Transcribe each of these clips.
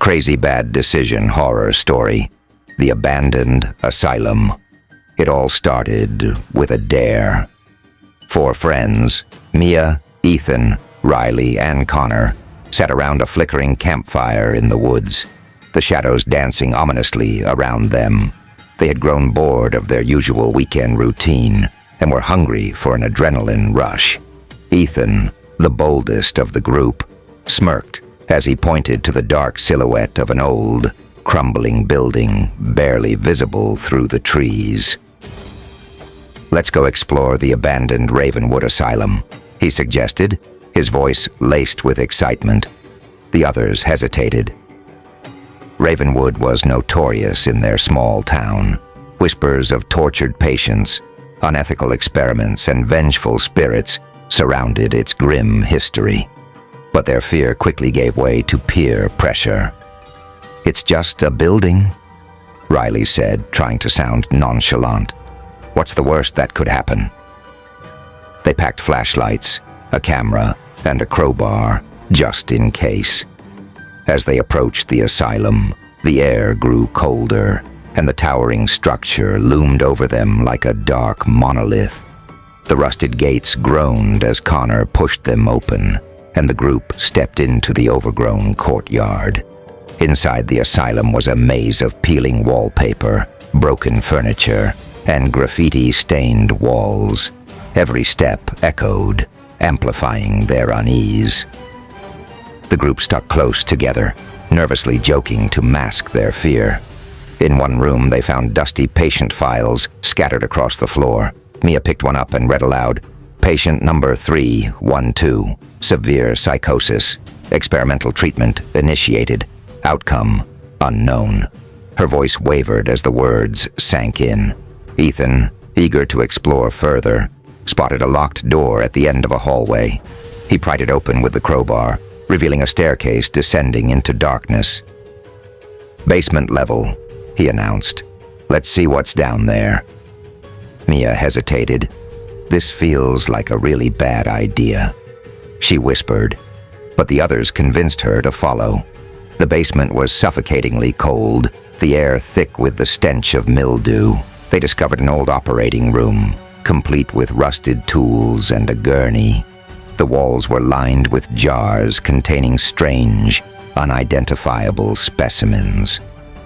crazy bad decision horror story, The Abandoned Asylum. It all started with a dare. 4 friends, Mia, Ethan, Riley, and Connor, sat around a flickering campfire in the woods, the shadows dancing ominously around them. They had grown bored of their usual weekend routine and were hungry for an adrenaline rush. Ethan, the boldest of the group, smirked as he pointed to the dark silhouette of an old, crumbling building barely visible through the trees. "Let's go explore the abandoned Ravenwood Asylum," he suggested, his voice laced with excitement. The others hesitated. Ravenwood was notorious in their small town. Whispers of tortured patients, unethical experiments, and vengeful spirits surrounded its grim history. But their fear quickly gave way to peer pressure. "It's just a building," Riley said, trying to sound nonchalant. "What's the worst that could happen?" They packed flashlights, a camera, and a crowbar, just in case. As they approached the asylum, the air grew colder, and the towering structure loomed over them like a dark monolith. The rusted gates groaned as Connor pushed them open, and the group stepped into the overgrown courtyard. Inside the asylum was a maze of peeling wallpaper, broken furniture, and graffiti-stained walls. Every step echoed, amplifying their unease. The group stuck close together, nervously joking to mask their fear. In one room, they found dusty patient files scattered across the floor. Mia picked one up and read aloud, "Patient number 312, severe psychosis. Experimental treatment initiated. Outcome unknown." Her voice wavered as the words sank in. Ethan, eager to explore further, spotted a locked door at the end of a hallway. He pried it open with the crowbar, revealing a staircase descending into darkness. "Basement level," he announced. "Let's see what's down there." Mia hesitated. "This feels like a really bad idea," she whispered, but the others convinced her to follow. The basement was suffocatingly cold, the air thick with the stench of mildew. They discovered an old operating room, complete with rusted tools and a gurney. The walls were lined with jars containing strange, unidentifiable specimens.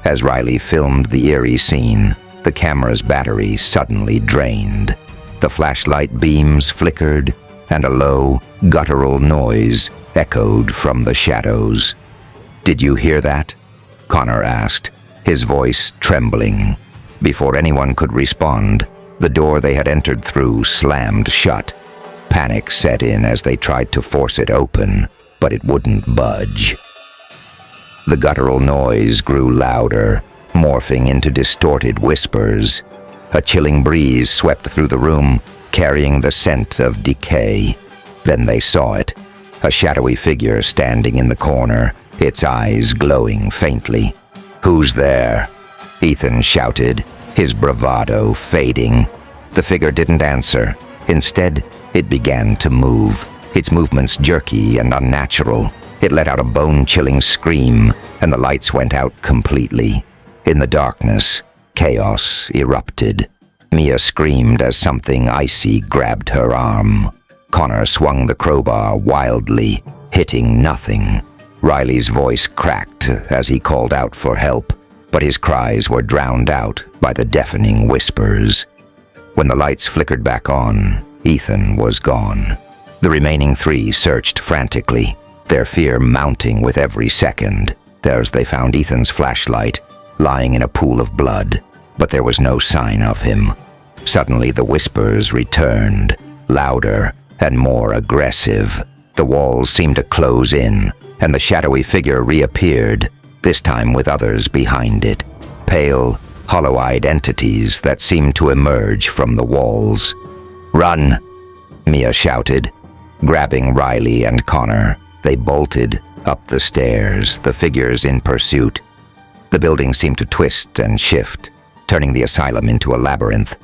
As Riley filmed the eerie scene, the camera's battery suddenly drained. The flashlight beams flickered, and a low, guttural noise echoed from the shadows. "Did you hear that?" Connor asked, his voice trembling. Before anyone could respond, the door they had entered through slammed shut. Panic set in as they tried to force it open, but it wouldn't budge. The guttural noise grew louder, morphing into distorted whispers. A chilling breeze swept through the room, carrying the scent of decay. Then they saw it, a shadowy figure standing in the corner, its eyes glowing faintly. "Who's there?" Ethan shouted, his bravado fading. The figure didn't answer. Instead, it began to move, its movements jerky and unnatural. It let out a bone-chilling scream, and the lights went out completely. In the darkness, chaos erupted. Mia screamed as something icy grabbed her arm. Connor swung the crowbar wildly, hitting nothing. Riley's voice cracked as he called out for help, but his cries were drowned out by the deafening whispers. When the lights flickered back on, Ethan was gone. The remaining 3 searched frantically, their fear mounting with every second. As they found Ethan's flashlight, lying in a pool of blood, but there was no sign of him. Suddenly the whispers returned, louder and more aggressive. The walls seemed to close in, and the shadowy figure reappeared, this time with others behind it, pale, hollow-eyed entities that seemed to emerge from the walls. "Run!" Mia shouted, grabbing Riley and Connor. They bolted up the stairs, the figures in pursuit. The building seemed to twist and shift, turning the asylum into a labyrinth.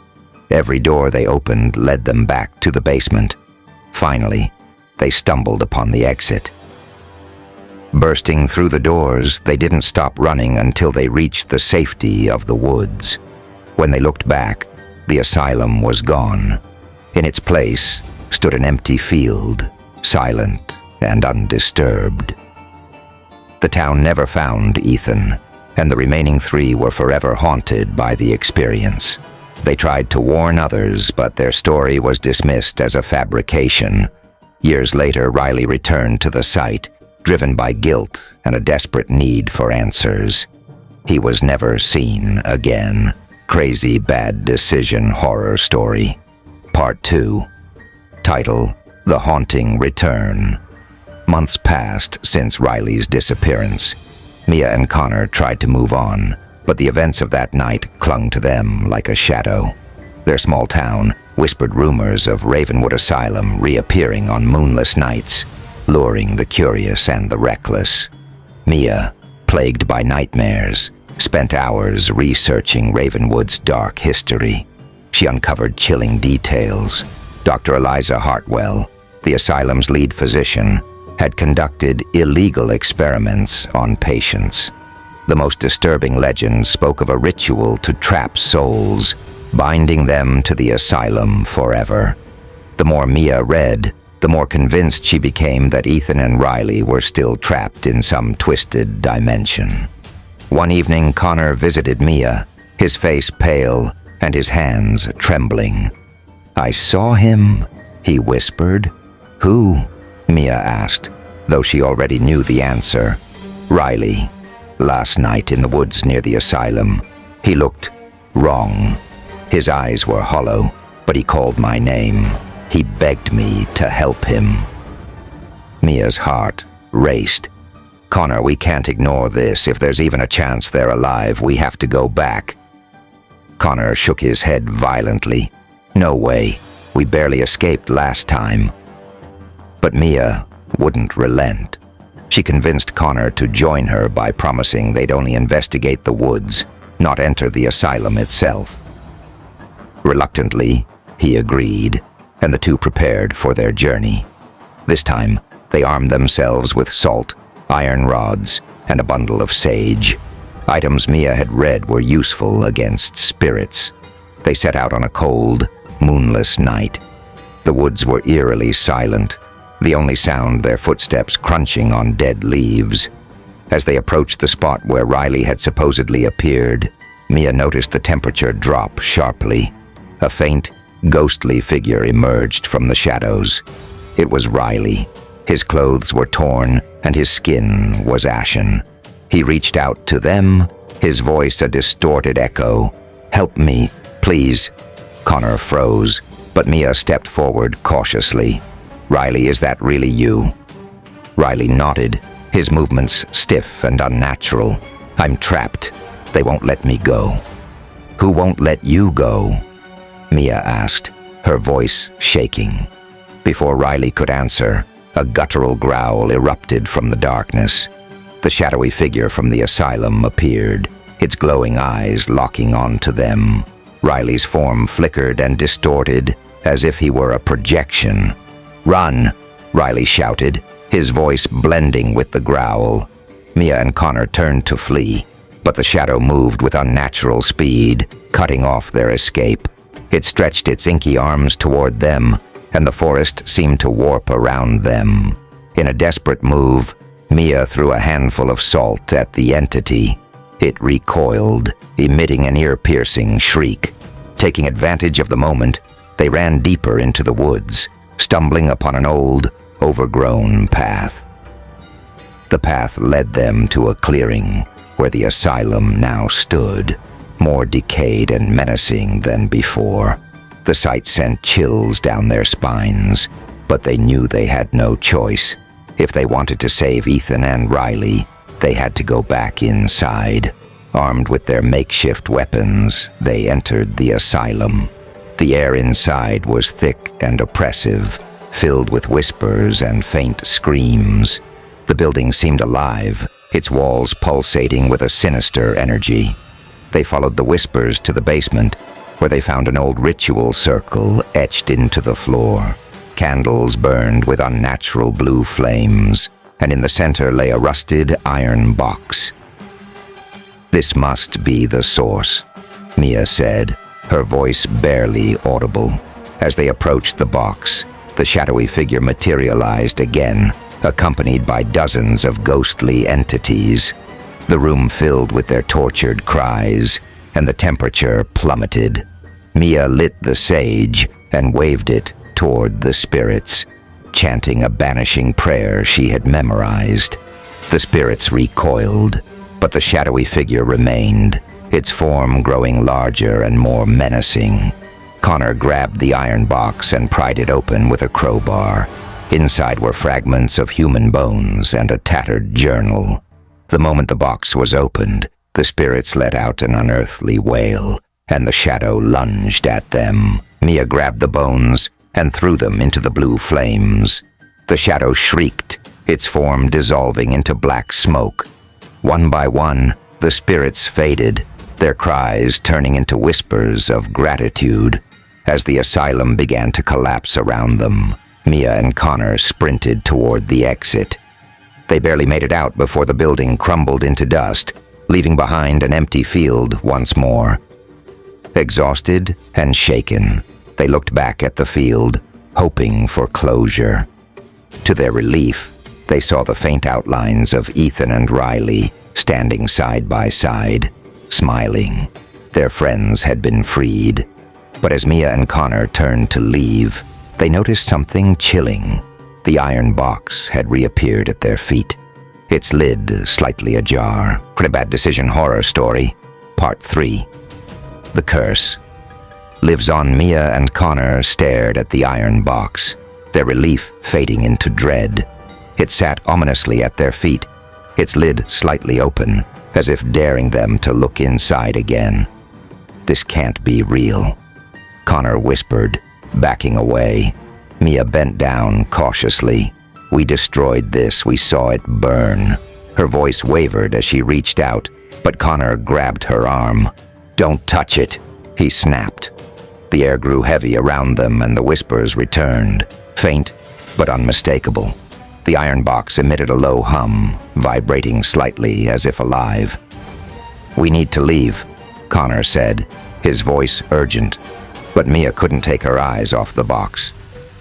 Every door they opened led them back to the basement. Finally, they stumbled upon the exit. Bursting through the doors, they didn't stop running until they reached the safety of the woods. When they looked back, the asylum was gone. In its place stood an empty field, silent and undisturbed. The town never found Ethan, and the remaining 3 were forever haunted by the experience. They tried to warn others, but their story was dismissed as a fabrication. Years later, Riley returned to the site, driven by guilt and a desperate need for answers. He was never seen again. Crazy Bad Decision Horror Story. Part 2. Title: The Haunting Return. Months passed since Riley's disappearance. Mia and Connor tried to move on, but the events of that night clung to them like a shadow. Their small town whispered rumors of Ravenwood Asylum reappearing on moonless nights, luring the curious and the reckless. Mia, plagued by nightmares, spent hours researching Ravenwood's dark history. She uncovered chilling details. Dr. Eliza Hartwell, the asylum's lead physician, had conducted illegal experiments on patients. The most disturbing legend spoke of a ritual to trap souls, binding them to the asylum forever. The more Mia read, the more convinced she became that Ethan and Riley were still trapped in some twisted dimension. One evening, Connor visited Mia, his face pale and his hands trembling. "I saw him," he whispered. "Who?" Mia asked, though she already knew the answer. "Riley. Last night in the woods near the asylum. He looked wrong. His eyes were hollow, but he called my name. He begged me to help him." Mia's heart raced. "Connor, we can't ignore this. If there's even a chance they're alive, we have to go back." Connor shook his head violently. "No way. We barely escaped last time." But Mia wouldn't relent. She convinced Connor to join her by promising they'd only investigate the woods, not enter the asylum itself. Reluctantly, he agreed, and the 2 prepared for their journey. This time, they armed themselves with salt, iron rods, and a bundle of sage. Items Mia had read were useful against spirits. They set out on a cold, moonless night. The woods were eerily silent, the only sound their footsteps crunching on dead leaves. As they approached the spot where Riley had supposedly appeared, Mia noticed the temperature drop sharply. A faint, ghostly figure emerged from the shadows. It was Riley. His clothes were torn and his skin was ashen. He reached out to them, his voice a distorted echo. "Help me, please." Connor froze, but Mia stepped forward cautiously. "Riley, is that really you?" Riley nodded, his movements stiff and unnatural. "I'm trapped. They won't let me go." "Who won't let you go?" Mia asked, her voice shaking. Before Riley could answer, a guttural growl erupted from the darkness. The shadowy figure from the asylum appeared, its glowing eyes locking onto them. Riley's form flickered and distorted, as if he were a projection. "Run!" Riley shouted, his voice blending with the growl. Mia and Connor turned to flee, but the shadow moved with unnatural speed, cutting off their escape. It stretched its inky arms toward them, and the forest seemed to warp around them. In a desperate move, Mia threw a handful of salt at the entity. It recoiled, emitting an ear-piercing shriek. Taking advantage of the moment, they ran deeper into the woods, stumbling upon an old, overgrown path. The path led them to a clearing where the asylum now stood, more decayed and menacing than before. The sight sent chills down their spines, but they knew they had no choice. If they wanted to save Ethan and Riley, they had to go back inside. Armed with their makeshift weapons, they entered the asylum. The air inside was thick and oppressive, filled with whispers and faint screams. The building seemed alive, its walls pulsating with a sinister energy. They followed the whispers to the basement, where they found an old ritual circle etched into the floor. Candles burned with unnatural blue flames, and in the center lay a rusted iron box. "This must be the source," Mia said, her voice barely audible. As they approached the box, the shadowy figure materialized again, accompanied by dozens of ghostly entities. The room filled with their tortured cries, and the temperature plummeted. Mia lit the sage and waved it toward the spirits, chanting a banishing prayer she had memorized. The spirits recoiled, but the shadowy figure remained, its form growing larger and more menacing. Connor grabbed the iron box and pried it open with a crowbar. Inside were fragments of human bones and a tattered journal. The moment the box was opened, the spirits let out an unearthly wail, and the shadow lunged at them. Mia grabbed the bones and threw them into the blue flames. The shadow shrieked, its form dissolving into black smoke. One by one, the spirits faded, their cries turning into whispers of gratitude. As the asylum began to collapse around them, Mia and Connor sprinted toward the exit. They barely made it out before the building crumbled into dust, leaving behind an empty field once more. Exhausted and shaken, they looked back at the field, hoping for closure. To their relief, they saw the faint outlines of Ethan and Riley standing side by side, smiling. Their friends had been freed. But as Mia and Connor turned to leave, they noticed something chilling. The iron box had reappeared at their feet, its lid slightly ajar. Pretty Bad Decision Horror Story, Part 3. The Curse. Lives On Mia and Connor stared at the iron box, their relief fading into dread. It sat ominously at their feet, its lid slightly open, as if daring them to look inside again. "This can't be real," Connor whispered, backing away. Mia bent down cautiously. "We destroyed this, we saw it burn." Her voice wavered as she reached out, but Connor grabbed her arm. "Don't touch it," he snapped. The air grew heavy around them and the whispers returned, faint but unmistakable. The iron box emitted a low hum, vibrating slightly as if alive. "We need to leave," Connor said, his voice urgent. But Mia couldn't take her eyes off the box.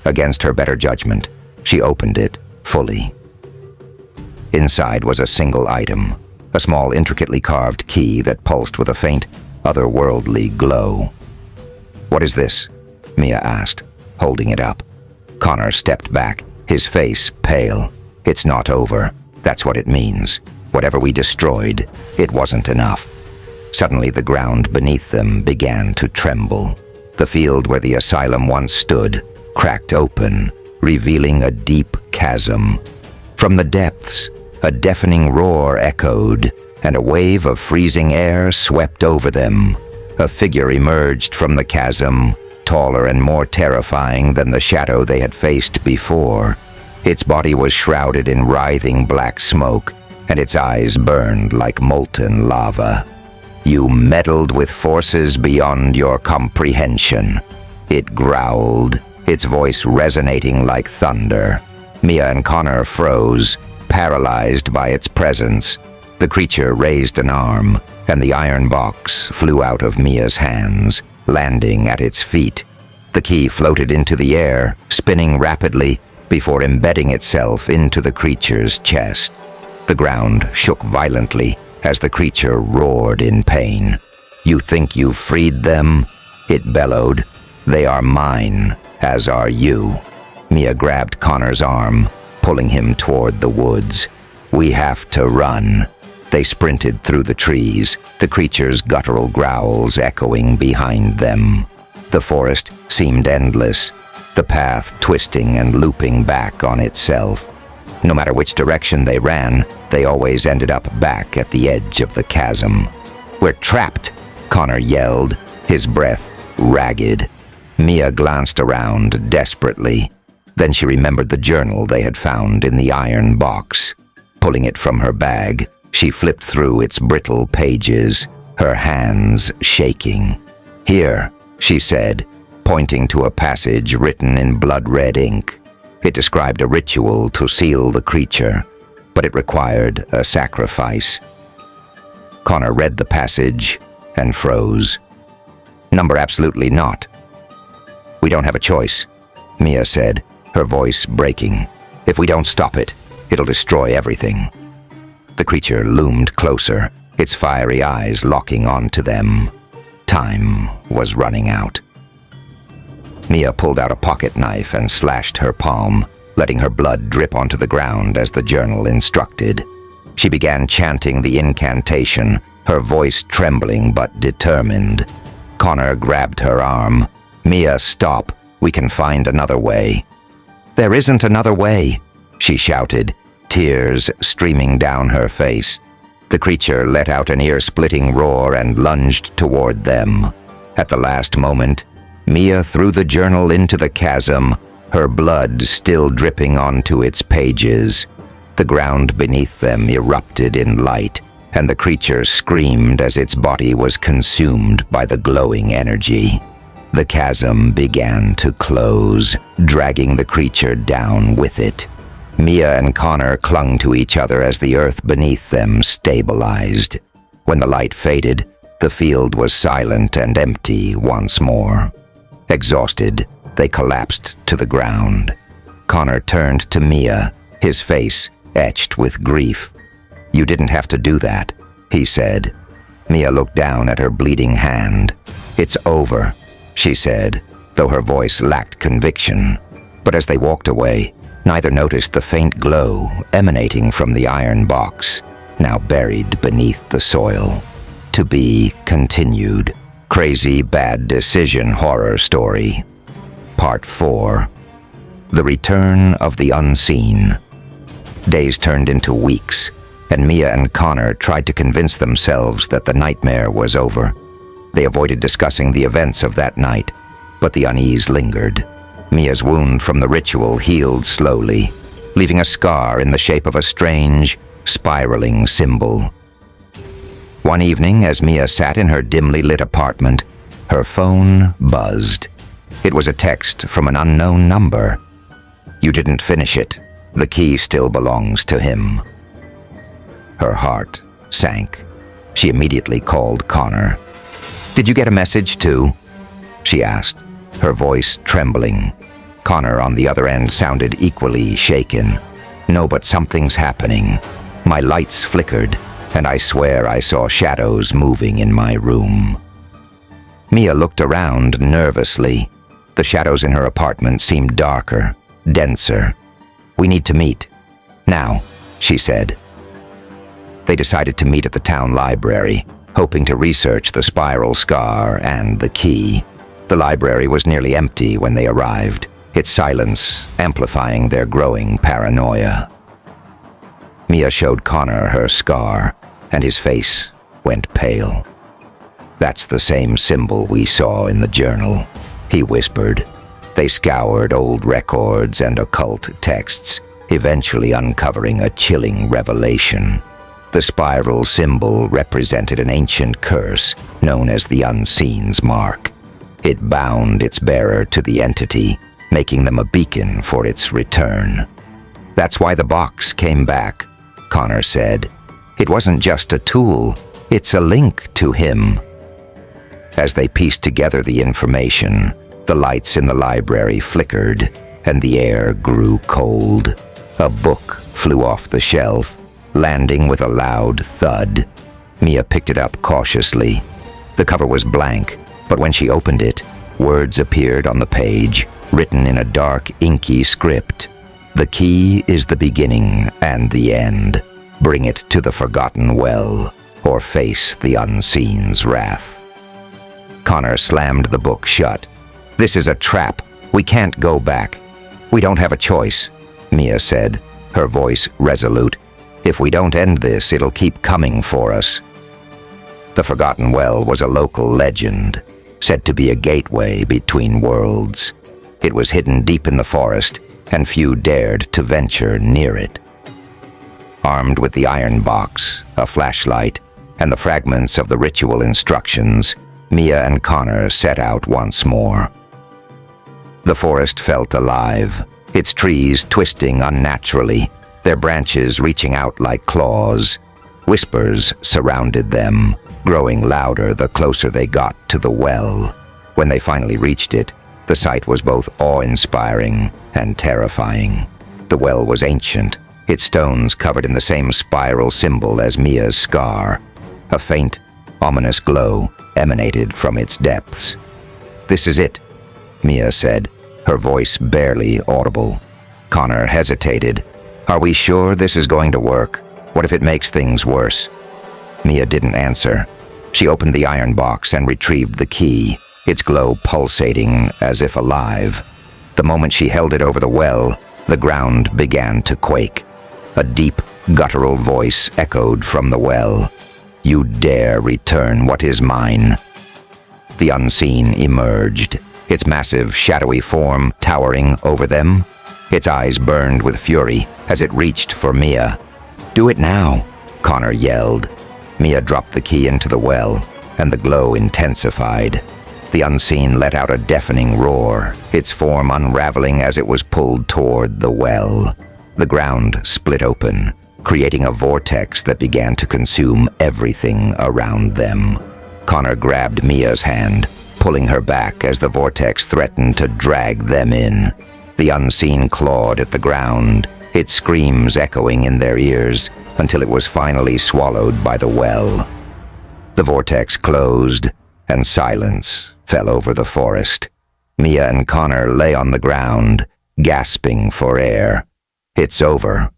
Against her better judgment, she opened it fully. Inside was a single item, a small intricately carved key that pulsed with a faint, otherworldly glow. "What is this?" Mia asked, holding it up. Connor stepped back, his face pale. "It's not over. That's what it means. Whatever we destroyed, it wasn't enough." Suddenly the ground beneath them began to tremble. The field where the asylum once stood cracked open, revealing a deep chasm. From the depths, a deafening roar echoed, and a wave of freezing air swept over them. A figure emerged from the chasm, taller and more terrifying than the shadow they had faced before. Its body was shrouded in writhing black smoke, and its eyes burned like molten lava. "You meddled with forces beyond your comprehension," it growled, its voice resonating like thunder. Mia and Connor froze, paralyzed by its presence. The creature raised an arm, and the iron box flew out of Mia's hands, landing at its feet. The key floated into the air, spinning rapidly, before embedding itself into the creature's chest. The ground shook violently as the creature roared in pain. "You think you've freed them?" it bellowed. "They are mine, as are you." Mia grabbed Connor's arm, pulling him toward the woods. "We have to run." They sprinted through the trees, the creature's guttural growls echoing behind them. The forest seemed endless, the path twisting and looping back on itself. No matter which direction they ran, they always ended up back at the edge of the chasm. "We're trapped," Connor yelled, his breath ragged. Mia glanced around desperately. Then she remembered the journal they had found in the iron box. Pulling it from her bag, she flipped through its brittle pages, her hands shaking. "Here," she said, pointing to a passage written in blood-red ink. It described a ritual to seal the creature. but it required a sacrifice. Connor read the passage and froze. Number absolutely not. We don't have a choice, Mia said, her voice breaking. If we don't stop it, it'll destroy everything. The creature loomed closer, its fiery eyes locking onto them. Time was running out. Mia pulled out a pocket knife and slashed her palm, letting her blood drip onto the ground as the journal instructed. She began chanting the incantation, her voice trembling but determined. Connor grabbed her arm. Mia, stop. We can find another way. There isn't another way, she shouted, tears streaming down her face. The creature let out an ear-splitting roar and lunged toward them. At the last moment, Mia threw the journal into the chasm, her blood still dripping onto its pages. The ground beneath them erupted in light, and the creature screamed as its body was consumed by the glowing energy. The chasm began to close, dragging the creature down with it. Mia and Connor clung to each other as the earth beneath them stabilized. When the light faded, the field was silent and empty once more. Exhausted, they collapsed to the ground. Connor turned to Mia, his face etched with grief. You didn't have to do that, he said. Mia looked down at her bleeding hand. It's over, she said, though her voice lacked conviction. But as they walked away, neither noticed the faint glow emanating from the iron box, now buried beneath the soil. To be continued. Crazy Bad Decision Horror Story. Part 4. The Return of the Unseen. Days turned into weeks, and Mia and Connor tried to convince themselves that the nightmare was over. They avoided discussing the events of that night, but the unease lingered. Mia's wound from the ritual healed slowly, leaving a scar in the shape of a strange, spiraling symbol. One evening, as Mia sat in her dimly lit apartment, her phone buzzed. It was a text from an unknown number. You didn't finish it. The key still belongs to him. Her heart sank. She immediately called Connor. Did you get a message too? She asked, her voice trembling. Connor on the other end sounded equally shaken. No, but something's happening. My lights flickered, and I swear I saw shadows moving in my room. Mia looked around nervously. The shadows in her apartment seemed darker, denser. We need to meet. Now, she said. They decided to meet at the town library, hoping to research the spiral scar and the key. The library was nearly empty when they arrived, its silence amplifying their growing paranoia. Mia showed Connor her scar, and his face went pale. That's the same symbol we saw in the journal, he whispered. They scoured old records and occult texts, eventually uncovering a chilling revelation. The spiral symbol represented an ancient curse known as the Unseen's Mark. It bound its bearer to the entity, making them a beacon for its return. That's why the box came back, Connor said. It wasn't just a tool, it's a link to him. As they pieced together the information, the lights in the library flickered, and the air grew cold. A book flew off the shelf, landing with a loud thud. Mia picked it up cautiously. The cover was blank, but when she opened it, words appeared on the page, written in a dark, inky script. The key is the beginning and the end. Bring it to the forgotten well, or face the Unseen's wrath. Connor slammed the book shut. This is a trap. We can't go back. We don't have a choice, Mia said, her voice resolute. If we don't end this, it'll keep coming for us. The Forgotten Well was a local legend, said to be a gateway between worlds. It was hidden deep in the forest, and few dared to venture near it. Armed with the iron box, a flashlight, and the fragments of the ritual instructions, Mia and Connor set out once more. The forest felt alive, its trees twisting unnaturally, their branches reaching out like claws. Whispers surrounded them, growing louder the closer they got to the well. When they finally reached it, the sight was both awe-inspiring and terrifying. The well was ancient, its stones covered in the same spiral symbol as Mia's scar. A faint, ominous glow emanated from its depths. "This is it," Mia said, her voice barely audible. Connor hesitated. "Are we sure this is going to work? What if it makes things worse?" Mia didn't answer. She opened the iron box and retrieved the key, its glow pulsating as if alive. The moment she held it over the well, the ground began to quake. A deep, guttural voice echoed from the well. "You dare return what is mine." The unseen emerged, its massive, shadowy form towering over them. Its eyes burned with fury as it reached for Mia. "Do it now," Connor yelled. Mia dropped the key into the well, and the glow intensified. The unseen let out a deafening roar, its form unraveling as it was pulled toward the well. The ground split open, creating a vortex that began to consume everything around them. Connor grabbed Mia's hand, pulling her back as the vortex threatened to drag them in. The unseen clawed at the ground, its screams echoing in their ears until it was finally swallowed by the well. The vortex closed, and silence fell over the forest. Mia and Connor lay on the ground, gasping for air. "It's over,"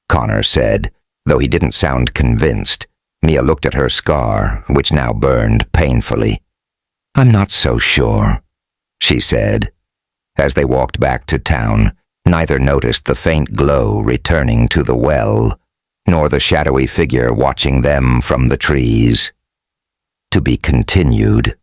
Connor said, though he didn't sound convinced. Mia looked at her scar, which now burned painfully. "I'm not so sure," she said. As they walked back to town, neither noticed the faint glow returning to the well, nor the shadowy figure watching them from the trees. To be continued.